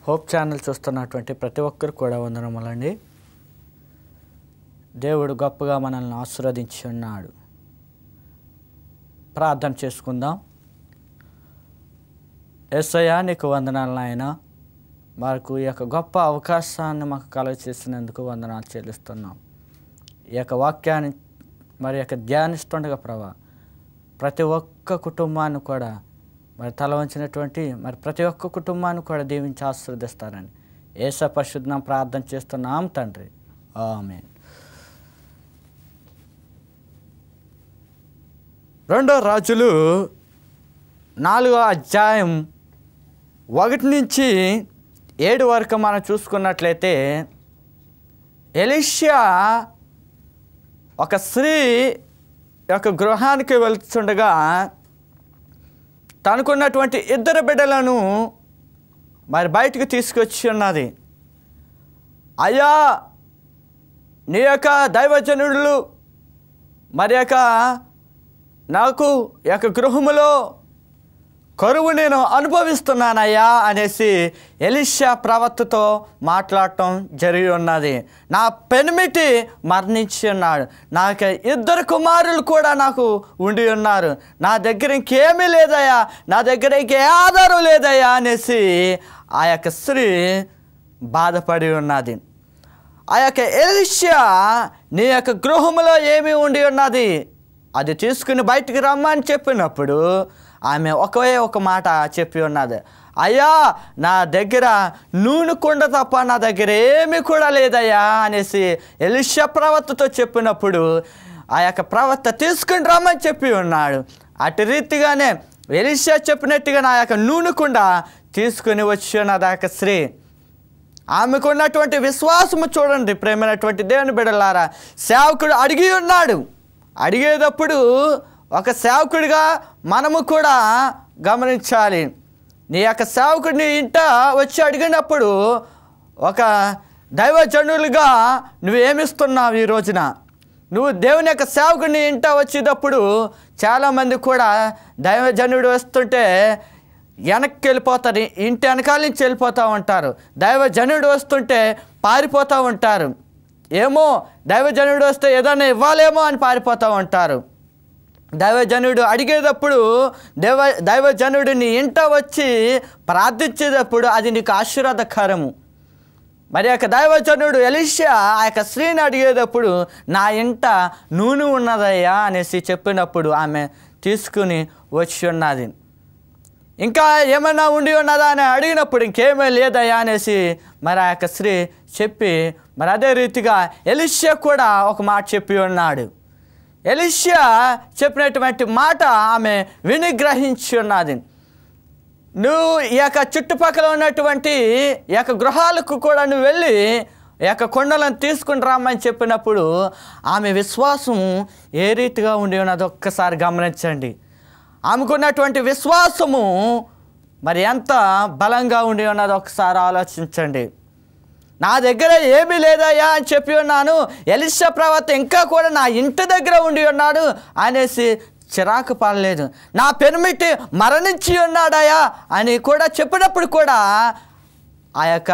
Hope channel చూస్తున్నటువంటి ప్రతి ఒక్కరు కూడా వందనములండి. దేవుడు గొప్పగా మనల్ని ఆశీర్వదించి ఉన్నాడు. ప్రార్థన చేసుకుందాం. యేసయ్యా, నీకు వందనాలు నాయనా. మాకు ఈ యొక్క గొప్ప అవకాశాన్ని మాకు కలుగచేసినందుకు వందనాలు చెల్లిస్తున్నాం. ఈ యొక్క వాక్యాన్ని మరి యొక్క ధ్యానిస్తుండగా ప్రభా, ప్రతి ఒక్క కుటుంబాన్ని కూడా మరి తల వంచినటువంటి మరి ప్రతి ఒక్క కుటుంబాన్ని కూడా దీవించి ఆశీర్వదిస్తారని యేసు పరిశుద్ధ నామమున ప్రార్థన చేస్తున్నాం తండ్రి, ఆమేన్. 2 రాజులు 4వ అధ్యాయం 1 నుంచి 7 వరకు మనం చూసుకున్నట్లయితే, ఎలీషా ఒక స్త్రీ యొక్క గృహానికి వెళ్తుండగా తనకున్నటువంటి 2 బిడ్డలను మరి బయటకు తీసుకొచ్చి ఉన్నది. అయ్యా, నీ యొక్క దైవజనులు మరి యొక్క నాకు యొక్క గృహములో కరువు నేను అనుభవిస్తున్నానయ్యా అనేసి ఎలీషా ప్రవక్తతో మాట్లాడటం జరిగి ఉన్నది. నా పెనిమిటి మరణించి ఉన్నాడు, నాకు 2 కుమారులు కూడా నాకు ఉండి ఉన్నారు, నా దగ్గర ఇంకేమీ లేదయ్యా, నా దగ్గర ఇంకే ఆధారం లేదయ్యా అనేసి ఆ యొక్క స్త్రీ బాధపడి ఉన్నది. ఆ యొక్క ఎలీషా, నీ యొక్క గృహంలో ఏమి ఉండి ఉన్నది అది తీసుకుని బయటికి రమ్మని చెప్పినప్పుడు ఆమె ఒక మాట చెప్పి ఉన్నది. అయ్యా, నా దగ్గర నూనె కుండ తప్ప నా దగ్గర ఏమీ కూడా లేదయ్యా అనేసి ఎలీషా ప్రవక్తతో చెప్పినప్పుడు ఆ యొక్క ప్రవక్త తీసుకుని రమ్మని చెప్పి ఉన్నాడు. అటు రీతిగానే ఎలీషా చెప్పినట్టుగా నా యొక్క నూనె కుండ తీసుకుని వచ్చి ఉన్నది ఆ యొక్క స్త్రీ. ఆమెకు ఉన్నటువంటి విశ్వాసము చూడండి ప్రేమైనటువంటి దేవుని బిడ్డలారా. సేవకుడు అడిగి ఉన్నాడు. అడిగేటప్పుడు ఒక సేవకుడిగా మనము కూడా గమనించాలి. నీ యొక్క సేవకుడిని ఇంట వచ్చి అడిగినప్పుడు ఒక దైవజనులుగా నువ్వేమిస్తున్నావు? ఈ రోజున నువ్వు దేవుని యొక్క సేవకుడిని ఇంట వచ్చేటప్పుడు చాలామంది కూడా దైవజనుడు వస్తుంటే వెనక్కి వెళ్ళిపోతారు, ఇంటి వెనకాల నుంచి వెళ్ళిపోతూ ఉంటారు. దైవజనుడు వస్తుంటే పారిపోతూ ఉంటారు. ఏమో దైవజనుడు వస్తే ఏదైనా ఇవ్వాలేమో అని పారిపోతూ ఉంటారు. దైవజనుడు అడిగేటప్పుడు దైవజనుడిని ఇంట వచ్చి ప్రార్థించేటప్పుడు అది నీకు ఆశీర్వాదకరము. మరి యొక్క దైవజనుడు ఎలీషా ఆ యొక్క స్త్రీని అడిగేటప్పుడు నా ఇంట నూనె ఉన్నదయ్యా అనేసి చెప్పినప్పుడు ఆమె తీసుకుని వచ్చి ఉన్నది. ఇంకా ఏమైనా ఉండి ఉన్నదా అని అడిగినప్పుడు ఇంకేమీ లేదయ్యా అనేసి మరి ఆ యొక్క స్త్రీ చెప్పి, మరి అదే రీతిగా ఎలీషా కూడా ఒక మాట చెప్పి ఉన్నాడు. ఎలీషా చెప్పినటువంటి మాట ఆమె విని గ్రహించి ఉన్నది. నువ్వు ఈ యొక్క చుట్టుపక్కల ఉన్నటువంటి ఈ యొక్క గృహాలకు కూడా నువ్వు వెళ్ళి ఈ యొక్క కొండలను తీసుకుని రమ్మని చెప్పినప్పుడు ఆమె విశ్వాసం ఏ రీతిగా ఉండి ఉన్నదో ఒక్కసారి గమనించండి. ఆమెకున్నటువంటి విశ్వాసము మరి ఎంత బలంగా ఉండి ఉన్నదో ఒకసారి ఆలోచించండి. నా దగ్గర ఏమీ లేదయ్యా అని చెప్పి ఉన్నాను, ఎలీషా ప్రవక్త ఇంకా కూడా నా ఇంటి దగ్గర ఉండి ఉన్నాడు అనేసి చిరాకు పడలేదు. నా పెనిమిటి మరణించి ఉన్నాడయ్యా అని కూడా చెప్పినప్పుడు కూడా ఆ యొక్క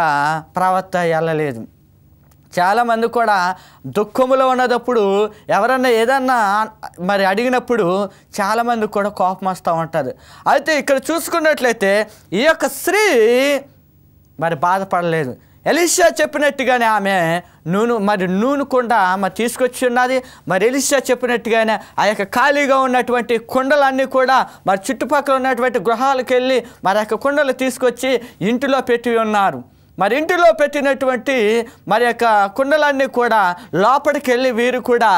ప్రవక్త వెళ్ళలేదు. చాలామంది కూడా దుఃఖంలో ఉన్నప్పుడు ఎవరన్నా ఏదన్నా మరి అడిగినప్పుడు చాలామంది కూడా కోపం వస్తూ ఉంటుంది. అయితే ఇక్కడ చూసుకున్నట్లయితే ఈ యొక్క స్త్రీ మరి బాధపడలేదు. ఎలీషా చెప్పినట్టుగానే ఆమె నూనె కుండ మరి తీసుకొచ్చి ఉన్నది. మరి ఎలీషా చెప్పినట్టుగానే ఆ యొక్క ఖాళీగా ఉన్నటువంటి కుండలన్నీ కూడా మరి చుట్టుపక్కల ఉన్నటువంటి గృహాలకు వెళ్ళి మరి ఆ యొక్క కుండలు తీసుకొచ్చి ఇంటిలో పెట్టి ఉన్నారు. మరి ఇంటిలో పెట్టినటువంటి మరి యొక్క కుండలన్నీ కూడా లోపలికి వెళ్ళి వీరు కూడా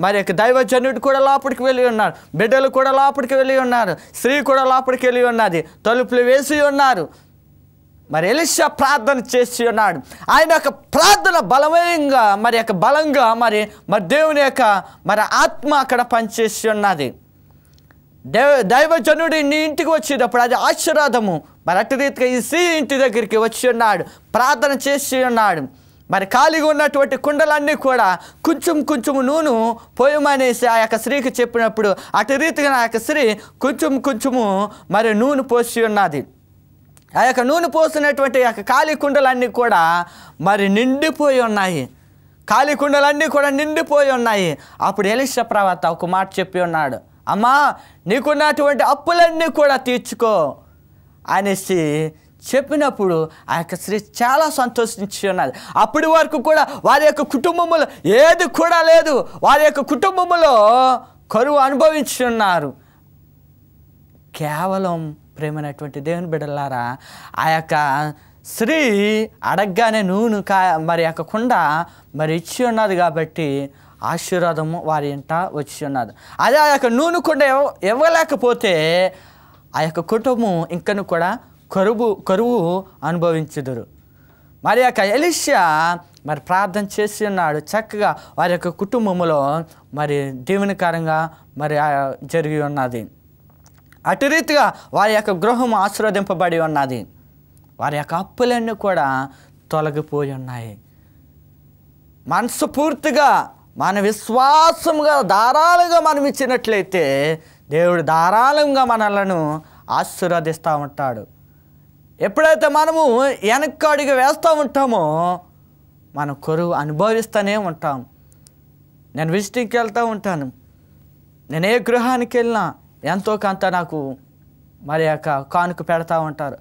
మరి యొక్క దైవజనుడు కూడా లోపలికి వెళ్ళి ఉన్నారు, బిడ్డలు కూడా లోపలికి వెళ్ళి ఉన్నారు, స్త్రీ కూడా లోపలికి వెళ్ళి ఉన్నది, తలుపులు వేసి ఉన్నారు. మరి ఎలీషా ప్రార్థన చేసి ఉన్నాడు. ఆయన యొక్క ప్రార్థన బలంగా మరి దేవుని యొక్క మరి ఆత్మ అక్కడ పనిచేసి ఉన్నది. దైవజనుడు నీ ఇంటికి వచ్చేటప్పుడు అది ఆశీర్వాదము. మరి అటు రీతిగా ఈ స్త్రీ ఇంటి దగ్గరికి వచ్చి ఉన్నాడు, ప్రార్థన చేసి ఉన్నాడు. మరి ఖాళీగా ఉన్నటువంటి కుండలన్నీ కూడా కొంచెం నూనె పోయమనేసి ఆ యొక్క స్త్రీకి చెప్పినప్పుడు అటు రీతిగా ఆ యొక్క స్త్రీ కొంచెము మరి నూనె పోసి ఉన్నది. ఆ యొక్క నూనె పోసినటువంటి యొక్క ఖాళీ కుండలన్నీ కూడా మరి నిండిపోయి ఉన్నాయి. ఖాళీ కుండలన్నీ కూడా నిండిపోయి ఉన్నాయి. అప్పుడు ఎలీషా ప్రవక్త ఒక మాట చెప్పి ఉన్నాడు, అమ్మా నీకున్నటువంటి అప్పులన్నీ కూడా తీర్చుకో అనేసి చెప్పినప్పుడు ఆ యొక్క స్త్రీ చాలా సంతోషించి ఉన్నది. అప్పటి వరకు కూడా వారి యొక్క కుటుంబంలో ఏది కూడా లేదు. వారి యొక్క కుటుంబంలో కరువు అనుభవించి ఉన్నారు. కేవలం ప్రేమైనటువంటి దేవుని బిడ్డలారా, ఆ యొక్క స్త్రీ అడగగానే నూనె మరి యొక్క కుండ మరి ఇచ్చి ఉన్నది కాబట్టి ఆశీర్వాదము వారి ఇంట వచ్చి ఉన్నది. అదే ఆ యొక్క నూనె కుండ ఇవ్వలేకపోతే ఆ యొక్క కుటుంబం ఇంకను కూడా కరువు అనుభవించుదురు. మరి యొక్క ఎలీషా మరి ప్రార్థన చేసి ఉన్నాడు. చక్కగా వారి యొక్క కుటుంబంలో మరి దీవెనకరంగా మరి జరిగి ఉన్నది. అటు రీతిగా వారి యొక్క గృహం ఆశీర్వదింపబడి ఉన్నది. వారి యొక్క అప్పులన్నీ కూడా తొలగిపోయి ఉన్నాయి. మనస్ఫూర్తిగా మన విశ్వాసంగా ధారాళంగా మనం ఇచ్చినట్లయితే దేవుడు ధారాళంగా మనలను ఆశీర్వదిస్తూ ఉంటాడు. ఎప్పుడైతే మనము వెనక్కి అడుగు వేస్తూ ఉంటామో మనం కరువు అనుభవిస్తూనే ఉంటాం. నేను విజిటింగ్కి వెళ్తూ ఉంటాను. నేను ఏ గృహానికి వెళ్ళినా ఎంతో కొంత నాకు మరి యొక్క కానుక పెడతా ఉంటారు.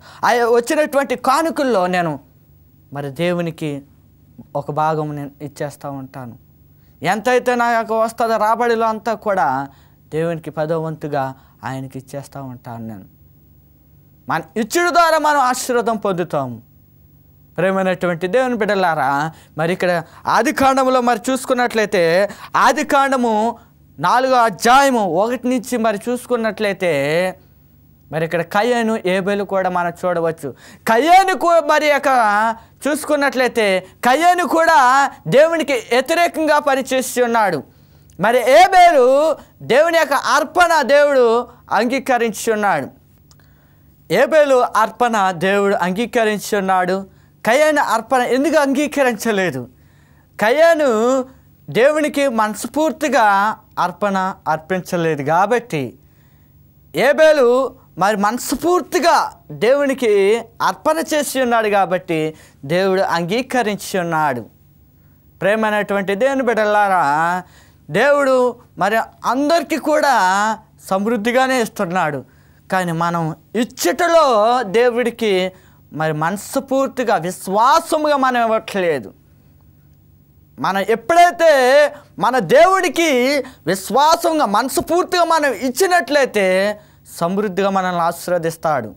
వచ్చినటువంటి కానుకల్లో నేను మరి దేవునికి ఒక భాగం నేను ఇచ్చేస్తూ ఉంటాను. ఎంతైతే నా యొక్క వస్తుందో రాబడిలో అంతా కూడా దేవునికి 10వ వంతుగా ఆయనకి ఇచ్చేస్తూ ఉంటాను. నేను మన ఇచ్చుడు ద్వారా మనం ఆశీర్వాదం పొందుతాము. ప్రేమైనటువంటి దేవుని బిడ్డలారా, మరి ఇక్కడ ఆదికాండములో మరి చూసుకున్నట్లయితే ఆదికాండము 4వ అధ్యాయము 1 నుంచి మరి చూసుకున్నట్లయితే మరి ఇక్కడ కయ్యను ఏబేలు కూడా మనం చూడవచ్చు. కయ్యను మరి యొక్క చూసుకున్నట్లయితే కయ్యను కూడా దేవునికి వ్యతిరేకంగా పనిచేసి ఉన్నాడు. మరి ఏబేలు దేవుని యొక్క అర్పణ దేవుడు అంగీకరించి ఉన్నాడు. ఏబేలు అర్పణ దేవుడు అంగీకరించి ఉన్నాడు. కయ్యను అర్పణ ఎందుకు అంగీకరించలేదు? కయ్యను దేవునికి మనస్ఫూర్తిగా అర్పణ అర్పించలేదు కాబట్టి ఏబేలు మరి మనస్ఫూర్తిగా దేవునికి అర్పణ చేసి ఉన్నాడు కాబట్టి దేవుడు అంగీకరించి ఉన్నాడు. ప్రేమైనటువంటి దేవుని బిడ్డలారా, దేవుడు మరి అందరికీ కూడా సమృద్ధిగానే ఇస్తున్నాడు. కానీ మనం ఇచ్చటలో దేవుడికి మరి మనస్ఫూర్తిగా విశ్వాసముగా మనం ఇవ్వట్లేదు. మనం ఎప్పుడైతే మన దేవుడికి విశ్వాసంగా మనస్ఫూర్తిగా మనం ఇచ్చినట్లయితే సమృద్ధిగా మనల్ని ఆశీర్వదిస్తాడు.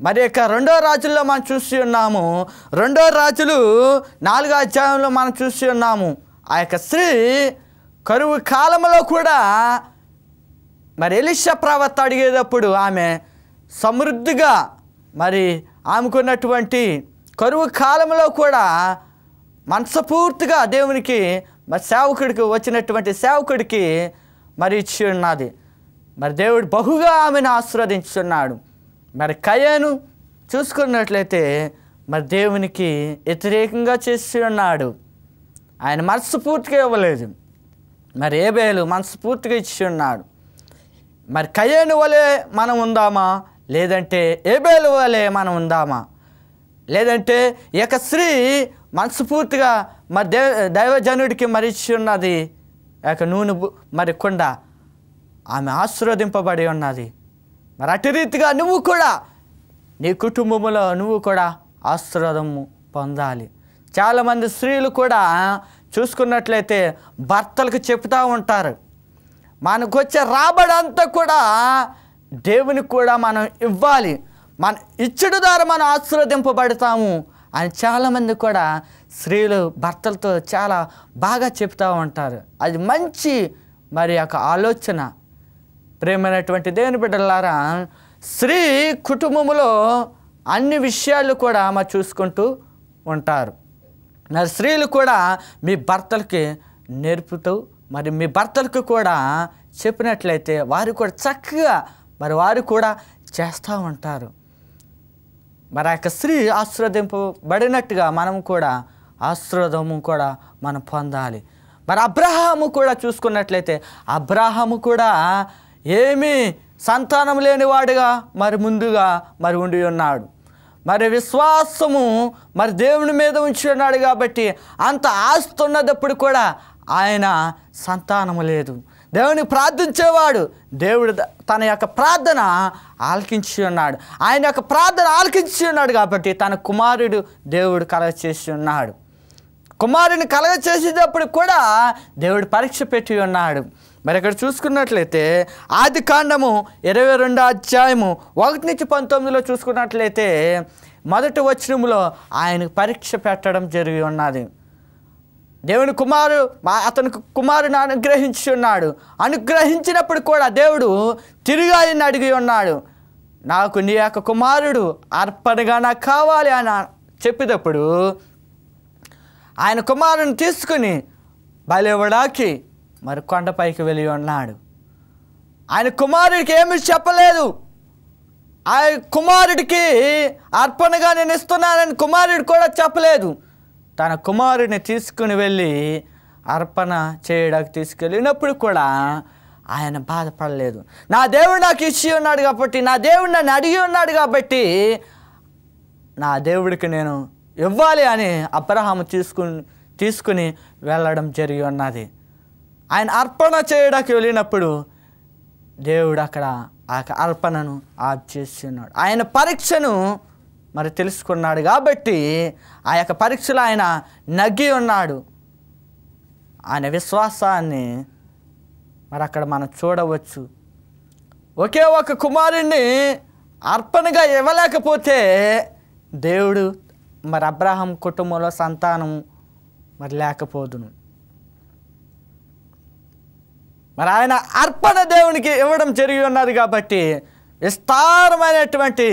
మరి యొక్క 2వ రాజుల్లో మనం చూసి ఉన్నాము. 2వ రాజులు 4వ అధ్యాయంలో మనం చూసి ఉన్నాము. ఆ యొక్క స్త్రీ కరువు కాలంలో కూడా మరి ఎలీషా ప్రవక్త అడిగేటప్పుడు ఆమె సమృద్ధిగా మరి ఆమెకున్నటువంటి కరువు కాలంలో కూడా మనస్ఫూర్తిగా దేవునికి మరి సేవకుడికి వచ్చినటువంటి సేవకుడికి మరి ఇచ్చి ఉన్నది. మరి దేవుడు బహుగా ఆమెను ఆశీర్వదించున్నాడు. మరి కయ్యను చూసుకున్నట్లయితే మరి దేవునికి వ్యతిరేకంగా చేసి ఉన్నాడు. ఆయన మనస్ఫూర్తిగా ఇవ్వలేదు. మరి ఏబేలు మనస్ఫూర్తిగా ఇచ్చి ఉన్నాడు. మరి కయ్యను వలె మనం ఉందామా, లేదంటే ఏబేలు వలె మనం ఉందామా? లేదంటే ఈ యొక్క స్త్రీ మనస్ఫూర్తిగా మరి దైవజనుడికి మరి ఇచ్చి ఉన్నది యొక్క నూనె మరి కుండ, ఆమె ఆశీర్వదింపబడి ఉన్నది. మరి అటు రీతిగా నువ్వు కూడా నీ కుటుంబంలో నువ్వు కూడా ఆశీర్వాదము పొందాలి. చాలామంది స్త్రీలు కూడా చూసుకున్నట్లయితే భర్తలకు చెప్తూ ఉంటారు, మనకు వచ్చే రాబడంతా కూడా దేవునికి కూడా మనం ఇవ్వాలి, మన ఇచ్చడు ద్వారా మనం ఆశీర్వదింపబడతాము అని చాలామంది కూడా స్త్రీలు భర్తలతో చాలా బాగా చెప్తూ ఉంటారు. అది మంచి మరి యొక్క ఆలోచన. ప్రేమైనటువంటి దేవుని బిడ్డలారా, స్త్రీ కుటుంబంలో అన్ని విషయాలు కూడా మరి చూసుకుంటూ ఉంటారు. మరి స్త్రీలు కూడా మీ భర్తలకి నేర్పుతూ మరి మీ భర్తలకు కూడా చెప్పినట్లయితే వారు కూడా చక్కగా మరి వారు కూడా చేస్తూ ఉంటారు. మరి ఆ యొక్క స్త్రీ ఆశీర్వదింపబడినట్టుగా మనం కూడా ఆశీర్వాదము కూడా మనం పొందాలి. మరి అబ్రహాము కూడా చూసుకున్నట్లయితే అబ్రహాము కూడా ఏమీ సంతానం లేనివాడుగా మరి ముందుగా మరి ఉండి ఉన్నాడు. మరి విశ్వాసము మరి దేవుని మీద ఉంచి ఉన్నాడు కాబట్టి అంత ఆస్తి ఉన్నప్పుడు కూడా ఆయన సంతానము లేదు. దేవునికి ప్రార్థించేవాడు, దేవుడు తన యొక్క ప్రార్థన ఆలకించి ఉన్నాడు. ఆయన యొక్క ప్రార్థన ఆలకించి ఉన్నాడు కాబట్టి తన కుమారుడు దేవుడు కలగచేసి ఉన్నాడు. కుమారుని కలగచేసేటప్పుడు కూడా దేవుడు పరీక్ష పెట్టి ఉన్నాడు. మరి ఇక్కడ చూసుకున్నట్లయితే ఆదికాండము 22వ అధ్యాయము 1-19 చూసుకున్నట్లయితే మొదటి వచనములో ఆయనకు పరీక్ష పెట్టడం జరిగి ఉన్నది. దేవుని అతనికి కుమారుని అనుగ్రహించి ఉన్నాడు. అనుగ్రహించినప్పుడు కూడా దేవుడు తిరిగి ఆయన అడిగి ఉన్నాడు, నాకు నీ యొక్క కుమారుడు అర్పణగా నాకు కావాలి అని చెప్పేటప్పుడు ఆయన కుమారుని తీసుకుని బలివ్వడానికి మరి కొండపైకి వెళ్ళి ఉన్నాడు. ఆయన కుమారుడికి ఏమీ చెప్పలేదు. ఆ కుమారుడికి అర్పణగా నేను ఇస్తున్నానని కుమారుడు కూడా చెప్పలేదు. తన కుమారుడిని తీసుకుని వెళ్ళి అర్పణ చేయడానికి తీసుకెళ్ళినప్పుడు కూడా ఆయన బాధపడలేదు. నా దేవుడు నాకు ఇచ్చి ఉన్నాడు కాబట్టి, నా దేవుడు నన్ను అడిగి ఉన్నాడు కాబట్టి నా దేవుడికి నేను ఇవ్వాలి అని అబ్రహాము తీసుకుని వెళ్ళడం జరిగి ఉన్నది. ఆయన అర్పణ చేయడానికి వెళ్ళినప్పుడు దేవుడు అక్కడ ఆ అర్పణను ఆఫ్ చేసి ఉన్నాడు. ఆయన పరీక్షను మరి తెలుసుకున్నాడు కాబట్టి ఆ యొక్క పరీక్షలో ఆయన నగ్గి ఉన్నాడు. ఆయన విశ్వాసాన్ని మరి అక్కడ మనం చూడవచ్చు. ఒకే ఒక కుమారుణ్ణి అర్పణగా ఇవ్వలేకపోతే దేవుడు మరి అబ్రహాం కుటుంబంలో సంతానం మరి లేకపోదును. మరి ఆయన అర్పణ దేవునికి ఇవ్వడం జరిగి ఉన్నది కాబట్టి విస్తారమైనటువంటి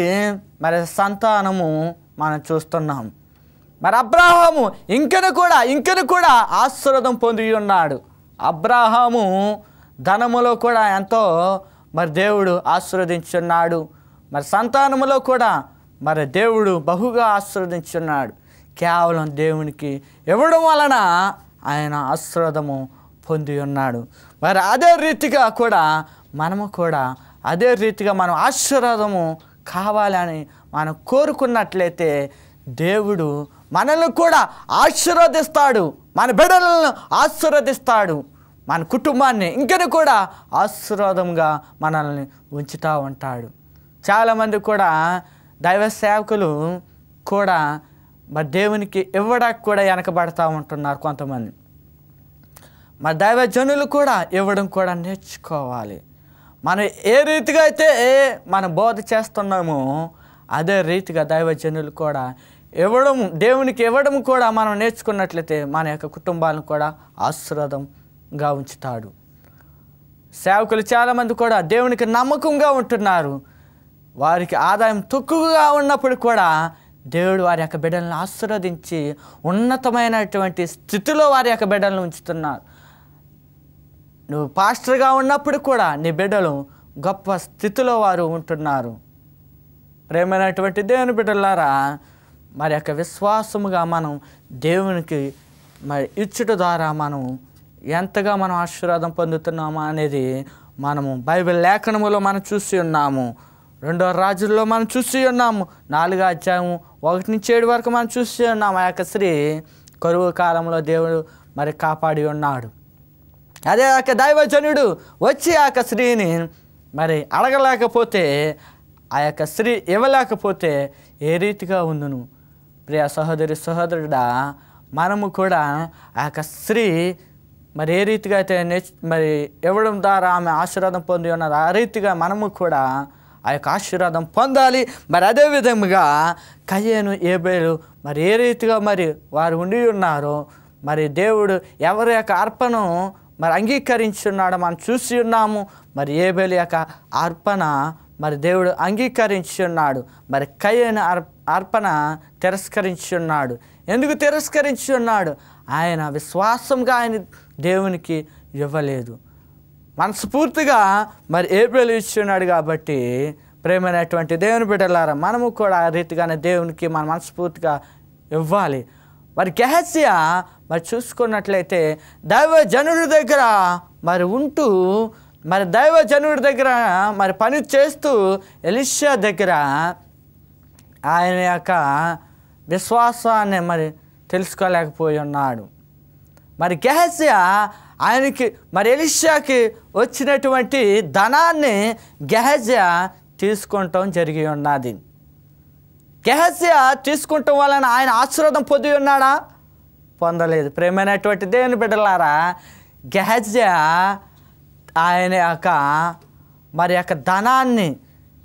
మరి సంతానము మనం చూస్తున్నాం. మరి అబ్రహాము ఇంకను కూడా ఆశీర్వాదం పొంది ఉన్నాడు. అబ్రహాము ధనములో కూడా ఎంతో మరి దేవుడు ఆశీర్వదించున్నాడు. మరి సంతానములో కూడా మరి దేవుడు బహుగా ఆశీర్వదించున్నాడు. కేవలం దేవునికి ఇవ్వడం వలన ఆయన ఆశీర్వాదము పొంది ఉన్నాడు. మరి అదే రీతిగా కూడా మనము కూడా అదే రీతిగా మనం ఆశీర్వాదము కావాలని మనం కోరుకున్నట్లయితే దేవుడు మనల్ని కూడా ఆశీర్వదిస్తాడు. మన బిడ్డలను ఆశీర్వదిస్తాడు. మన కుటుంబాన్ని ఇంకను కూడా ఆశీర్వాదంగా మనల్ని ఉంచుతూ ఉంటాడు. చాలామంది కూడా దైవ సేవకులు కూడా మరి దేవునికి ఇవ్వడానికి కూడా వెనకబడతా ఉంటున్నారు కొంతమంది. మరి దైవజనులు కూడా ఇవ్వడం కూడా నేర్చుకోవాలి. మనం ఏ రీతిగా అయితే మనం బోధ చేస్తున్నామో అదే రీతిగా దైవజనులు కూడా దేవునికి ఇవ్వడం కూడా మనం నేర్చుకున్నట్లయితే మన యొక్క కుటుంబాలను కూడా ఆశీర్వాదంగా ఉంచుతాడు. సేవకులు చాలామంది కూడా దేవునికి నమ్మకంగా ఉంటున్నారు. వారికి ఆదాయం తక్కువగా ఉన్నప్పుడు కూడా దేవుడు వారి యొక్క బిడ్డలను ఆశీర్వదించి ఉన్నతమైనటువంటి స్థితిలో వారి యొక్క బిడ్డలను ఉంచుతున్నారు. నువ్వు పాస్టర్గా ఉన్నప్పుడు కూడా నీ బిడ్డలు గొప్ప స్థితిలో వారు ఉంటున్నారు. ప్రేమైనటువంటి దేవుని బిడ్డలారా, మరి యొక్క విశ్వాసముగా మనం దేవునికి మరి ఇచ్చుట ద్వారా మనం ఎంతగా మనం ఆశీర్వాదం పొందుతున్నామా అనేది మనము బైబిల్ లేఖనములో మనం చూసి ఉన్నాము. 2వ రాజుల్లో మనం చూసి ఉన్నాము. 4వ అధ్యాయం 1-7 వరకు మనం చూసి ఉన్నాము. ఆ యొక్క స్త్రీ కరువు కాలంలో దేవుడు మరి కాపాడి ఉన్నాడు. అదే ఆ యొక్క దైవజనుడు వచ్చి ఆ యొక్క స్త్రీని మరి అడగలేకపోతే, ఆ యొక్క స్త్రీ ఇవ్వలేకపోతే ఏ రీతిగా ఉండును? ప్రియ సహోదరి సహోదరుడా, మనము కూడా ఆ యొక్క స్త్రీ మరి ఏ రీతిగా అయితే మరి ఇవ్వడం ద్వారా ఆమె ఆశీర్వాదం పొంది ఉన్నది, ఆ రీతిగా మనము కూడా ఆ యొక్క ఆశీర్వాదం పొందాలి. మరి అదే విధముగా కయ్యేను ఏబేలు మరి ఏ రీతిగా మరి వారు ఉండి ఉన్నారో, మరి దేవుడు ఎవరి యొక్క అర్పణను మరి అంగీకరించున్నాడో మనం చూసి ఉన్నాము. మరి ఏబేలు యొక్క అర్పణ మరి దేవుడు అంగీకరించి ఉన్నాడు. మరి కయ్యేను అర్పణ తిరస్కరించి ఉన్నాడు. ఎందుకు తిరస్కరించి ఉన్నాడు? ఆయన విశ్వాసంగా ఆయన దేవునికి ఇవ్వలేదు. మనస్ఫూర్తిగా మరి ఏబేలు ఇచ్చి ఉన్నాడు కాబట్టి ప్రేమైనటువంటి దేవుని బిడ్డలారా, మనము కూడా ఆ రీతిగానే దేవునికి మన మనస్ఫూర్తిగా ఇవ్వాలి. మరి గెహజ్యా మరి చూసుకున్నట్లయితే దైవజనుడి దగ్గర మరి ఉంటూ, మరి దైవజనుడి దగ్గర మరి పని చేస్తూ ఎలీషా దగ్గర ఆయన యొక్క విశ్వాసాన్ని మరి తెలుసుకోలేకపోయి ఉన్నాడు. మరి గెహజ్యా ఆయనకి మరి ఎలీషాకి వచ్చినటువంటి ధనాన్ని గెహజ్యా తీసుకుంటాం జరిగి ఉన్నది. గెహజ్యా తీసుకుంటాం వలన ఆయన ఆశీర్వాదం పొంది ఉన్నాడా? పొందలేదు. ప్రేమైనటువంటి దేవుని బిడ్డలారా, గెహజ్యా ఆయన యొక్క మరి యొక్క ధనాన్ని,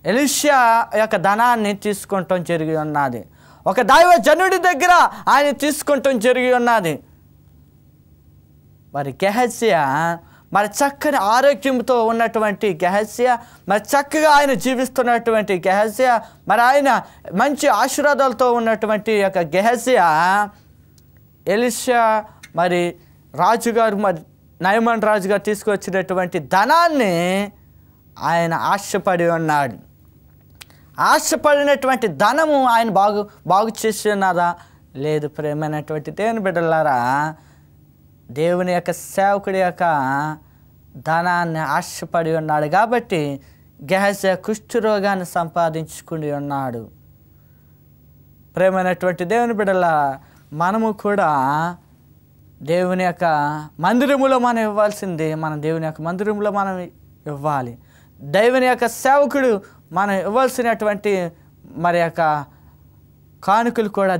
ఎలీషా యొక్క ధనాన్ని తీసుకుంటాం జరిగి ఉన్నది. ఒక దైవజనుడి దగ్గర ఆయన తీసుకుంటాం జరిగి ఉన్నది. మరి గెహజ్యా మరి చక్కని ఆరోగ్యంతో ఉన్నటువంటి గెహజ్యా, మరి చక్కగా ఆయన జీవిస్తున్నటువంటి గెహజ్యా, మరి ఆయన మంచి ఆశీర్వాదాలతో ఉన్నటువంటి యొక్క గెహజ్యా ఎలీషా మరి రాజుగారు, మరి నయమాన్ రాజుగారు తీసుకొచ్చినటువంటి ధనాన్ని ఆయన ఆశపడి ఉన్నాడు. ఆశపడినటువంటి ధనము ఆయన బాగు చేసి ఉన్నదా? లేదు. ప్రేమైనటువంటి దేవుని బిడ్డలారా, దేవుని యొక్క సేవకుడి యొక్క ధనాన్ని ఆశపడి ఉన్నాడు కాబట్టి గెహజ్యా కుష్ఠరోగాన్ని సంపాదించుకుని ఉన్నాడు. ప్రేమైనటువంటి దేవుని బిడ్డలారా, మనము కూడా దేవుని యొక్క మందిరములో మనం ఇవ్వాల్సింది మనం దేవుని యొక్క మందిరంలో మనం ఇవ్వాలి. దేవుని యొక్క సేవకుడు మనం ఇవ్వాల్సినటువంటి మరి యొక్క కానుకలు కూడా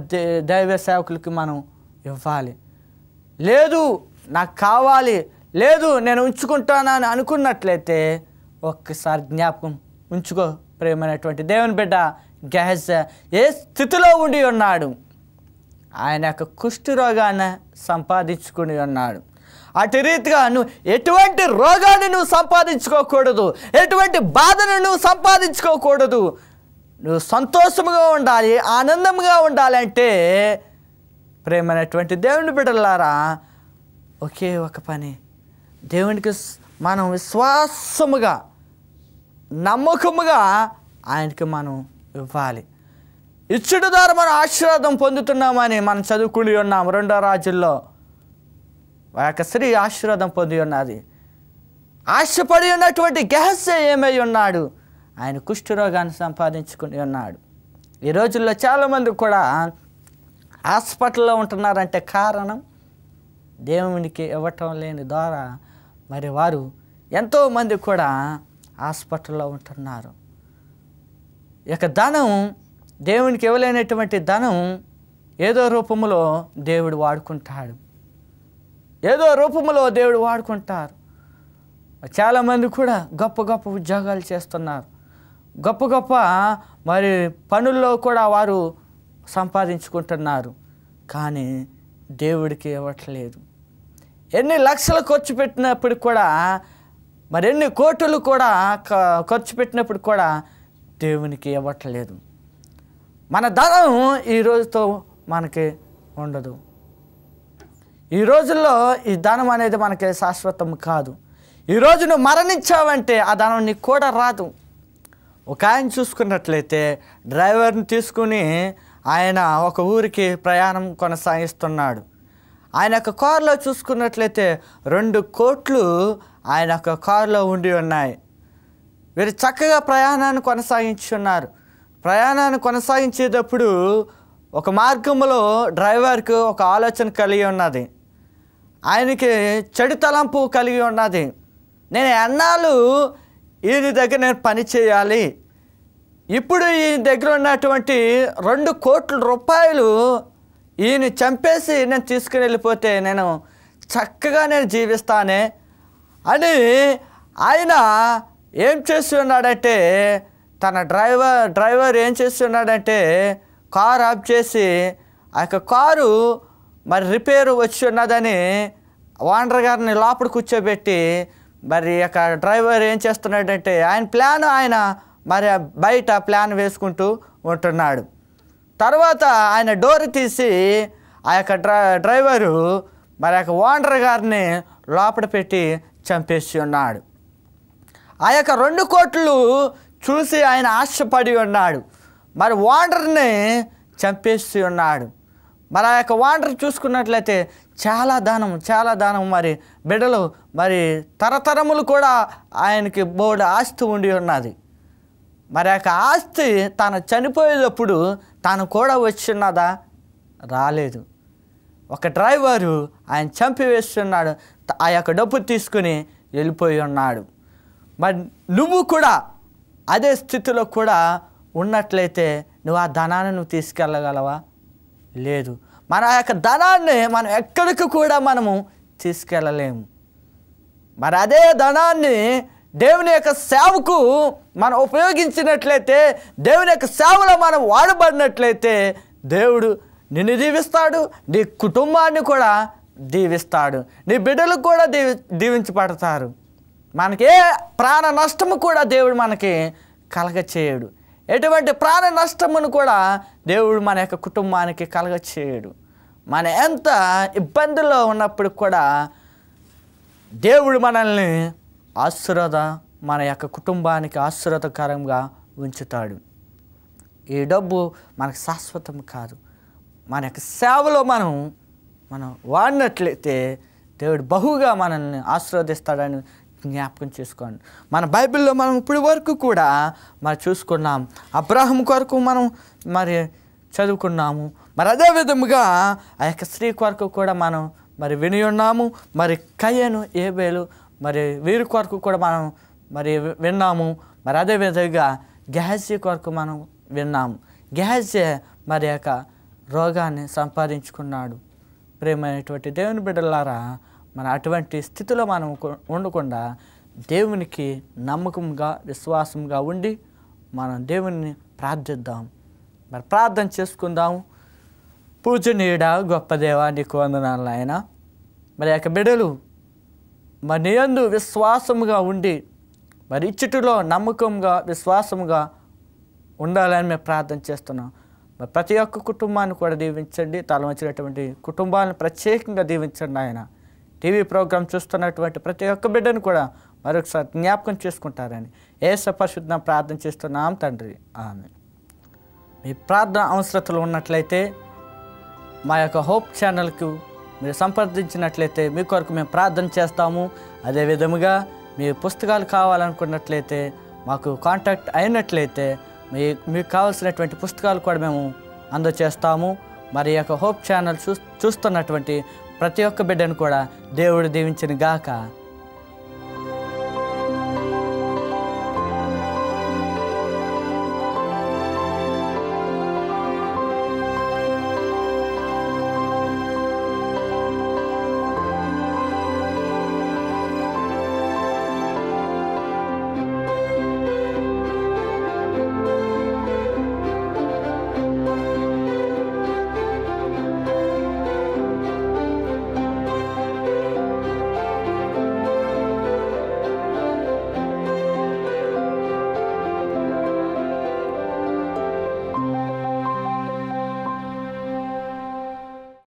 దైవ సేవకులకి మనం ఇవ్వాలి. లేదు నాకు కావాలి, లేదు నేను ఉంచుకుంటానని అనుకున్నట్లయితే ఒక్కసారి జ్ఞాపకం ఉంచుకో ప్రేమైనటువంటి దేవుని బిడ్డ. గెహజ్యా ఏ స్థితిలో ఉండి ఉన్నాడు? ఆయన యొక్క కుష్ఠరోగాన్ని సంపాదించుకుని ఉన్నాడు. అటు రీతిగా నువ్వు ఎటువంటి రోగాన్ని నువ్వు సంపాదించుకోకూడదు, ఎటువంటి బాధను నువ్వు సంపాదించుకోకూడదు. నువ్వు సంతోషముగా ఉండాలి, ఆనందంగా ఉండాలంటే ప్రేమైనటువంటి దేవుని బిడ్డలారా, ఒకే ఒక పని, దేవునికి మనం విశ్వాసముగా నమ్మకముగా ఆయనకి మనం ఇవ్వాలి. ఇచ్చుడు ద్వారా మనం ఆశీర్వాదం పొందుతున్నామని మనం చదువుకుని ఉన్నాం. 2 రాజుల్లో ఆ యొక్క స్త్రీ ఆశీర్వాదం పొంది ఉన్నది. ఆశపడి ఉన్నటువంటి గెహజ్యా ఏమై ఉన్నాడు? ఆయన కుష్ఠరోగాన్ని సంపాదించుకుని ఉన్నాడు. ఈ రోజుల్లో చాలామంది కూడా హాస్పిటల్లో ఉంటున్నారంటే కారణం దేవునికి ఇవ్వటం లేని ద్వారా మరి వారు ఎంతోమంది కూడా హాస్పిటల్లో ఉంటున్నారు. ఇక ధనం, దేవునికి ఇవ్వలేనటువంటి ధనం ఏదో రూపంలో దేవుడు వాడుకుంటాడు, ఏదో రూపంలో దేవుడు వాడుకుంటారు. చాలామంది కూడా గొప్ప గొప్ప ఉద్యోగాలు చేస్తున్నారు, గొప్ప గొప్ప మరి పనుల్లో కూడా వారు సంపాదించుకుంటున్నారు, కానీ దేవుడికి ఇవ్వట్లేదు. ఎన్ని లక్షలు ఖర్చు పెట్టినప్పుడు కూడా, మరి ఎన్ని కోట్లు కూడా ఖర్చు పెట్టినప్పుడు కూడా దేవునికి ఇవ్వట్లేదు. మన ధనం ఈ రోజుతో మనకి ఉండదు. ఈ రోజుల్లో ఈ ధనం అనేది మనకి శాశ్వతం కాదు. ఈరోజు నువ్వు మరణించావంటే ఆ ధనం నీకు కూడా రాదు. ఒక ఆయన చూసుకున్నట్లయితే డ్రైవర్ని తీసుకుని ఆయన ఒక ఊరికి ప్రయాణం కొనసాగిస్తున్నాడు. ఆయన యొక్క కారులో చూసుకున్నట్లయితే 2 కోట్లు ఆయన యొక్క కారులో ఉండి ఉన్నాయి. వీరు చక్కగా ప్రయాణాన్ని కొనసాగించున్నారు. ప్రయాణాన్ని కొనసాగించేటప్పుడు ఒక మార్గంలో డ్రైవర్కి ఒక ఆలోచన కలిగి ఉన్నది. ఆయనకి చెడు తలంపు కలిగి ఉన్నది. నేను ఎన్నాళ్ళు ఈయన దగ్గర నేను పని చేయాలి, ఇప్పుడు ఈయన దగ్గర ఉన్నటువంటి 2 కోట్ల రూపాయలు ఈయన చంపేసి నేను తీసుకుని వెళ్ళిపోతే నేను చక్కగా నేను జీవిస్తానే అని ఆయన ఏం చేస్తున్నాడంటే, తన డ్రైవర్ ఏం చేస్తున్నాడంటే కారు ఆఫ్ చేసి ఆ యొక్క కారు మరి రిపేరు వచ్చి ఉన్నదని ఓనర్ గారిని లోపల కూర్చోబెట్టి, మరి యొక్క డ్రైవర్ ఏం చేస్తున్నాడంటే ఆయన మరి బయట ప్లాన్ వేసుకుంటూ ఉంటున్నాడు. తర్వాత ఆయన డోర్ తీసి ఆ యొక్క డ్రైవరు మరి యొక్క ఓనర్ గారిని లోపల పెట్టి చంపేసి ఉన్నాడు. ఆ యొక్క 2 కోట్లు చూసి ఆయన ఆశపడి ఉన్నాడు, మరి ఓనర్ని చంపేసి ఉన్నాడు. మరి ఆ యొక్క ఓనర్ చూసుకున్నట్లయితే చాలా ధనం మరి బిడ్డలు మరి తరతరములు కూడా ఆయనకి బోర్డు ఆస్తి ఉండి ఉన్నది. మరి ఆ యొక్క ఆస్తి తను చనిపోయేటప్పుడు తాను కూడా వచ్చిన్నదా? రాలేదు. ఒక డ్రైవరు ఆయన చంపివేస్తున్నాడు, ఆ యొక్క డబ్బు తీసుకుని వెళ్ళిపోయి ఉన్నాడు. మరి నువ్వు కూడా అదే స్థితిలో కూడా ఉన్నట్లయితే నువ్వు ఆ ధనాన్ని నువ్వు తీసుకెళ్ళగలవా? లేదు. మన యొక్క ధనాన్ని మనం ఎక్కడికి కూడా మనము తీసుకెళ్ళలేము. మరి అదే ధనాన్ని దేవుని యొక్క సేవకు మనం ఉపయోగించినట్లయితే, దేవుని యొక్క సేవలో మనం వాడబడినట్లయితే దేవుడు నిన్ను దీవిస్తాడు, నీ కుటుంబాన్ని కూడా దీవిస్తాడు, నీ బిడ్డలకు కూడా దీవించబడతారు. మనకి ఏ ప్రాణ నష్టము కూడా దేవుడు మనకి కలగచేయడు. ఎటువంటి ప్రాణ నష్టమును కూడా దేవుడు మన యొక్క కుటుంబానికి కలగచేయడు. మన ఎంత ఇబ్బందుల్లో ఉన్నప్పుడు కూడా దేవుడు మనల్ని మన యొక్క కుటుంబానికి ఆశీర్వాదకరంగా ఉంచుతాడు. ఈ డబ్బు మనకు శాశ్వతం కాదు. మన యొక్క సేవలో మనం వాడినట్లయితే దేవుడు బహుగా మనల్ని ఆశీర్వదిస్తాడని జ్ఞాపకం చేసుకోండి. మన బైబిల్లో మనం ఇప్పటి వరకు కూడా చూసుకున్నాం. అబ్రాహాము కొరకు మనం చదువుకున్నాము. అదే విధముగా ఆ యొక్క స్త్రీ కొరకు కూడా మనం విని ఉన్నాము. కయ్యను, ఏబేలు వీరి కొరకు కూడా మనం విన్నాము. అదే విధంగా గెహజీ కొరకు మనం విన్నాము. గెహజీ యొక్క రోగాన్ని సంపాదించుకున్నాడు. ప్రేమైనటువంటి దేవుని బిడ్డలారా, అటువంటి స్థితిలో మనం ఉండకుండా దేవునికి నమ్మకంగా విశ్వాసంగా ఉండి మనం దేవుని ప్రార్థిద్దాం. ప్రార్థన చేసుకుందాము. పూజనీయుడ గొప్ప దేవా, నీకు వందనాలు నాయన. యొక్క బిడ్డలు నీ యందు విశ్వాసముగా ఉండి ఇచ్చటిలో నమ్మకంగా విశ్వాసముగా ఉండాలని మేము ప్రార్థన చేస్తున్నాం. ప్రతి ఒక్క కుటుంబాన్ని కూడా దీవించండి. తల వచ్చినటువంటి కుటుంబాలను ప్రత్యేకంగా దీవించండి ఆయన. టీవీ ప్రోగ్రాం చూస్తున్నటువంటి ప్రతి ఒక్క బిడ్డను కూడా మరొకసారి జ్ఞాపకం చేసుకుంటారని యేసు పరిశుద్ధ ప్రార్థన చేస్తున్నాం తండ్రి, ఆమేన్. మీ ప్రార్థన అవసరతలు ఉన్నట్లయితే మా యొక్క హోప్ ఛానల్కు మీరు సంప్రదించినట్లయితే మీ కొరకు మేము ప్రార్థన చేస్తాము. అదే విధముగా మీ పుస్తకాలు కావాలనుకున్నట్లయితే మాకు కాంటాక్ట్ అయినట్లయితే మీకు కావాల్సినటువంటి పుస్తకాలు కూడా మేము అందజేస్తాము. యొక్క హోప్ ఛానల్ చూస్తున్నటువంటి ప్రతి ఒక్క బిడ్డను కూడా దేవుడు దీవించిన గాక.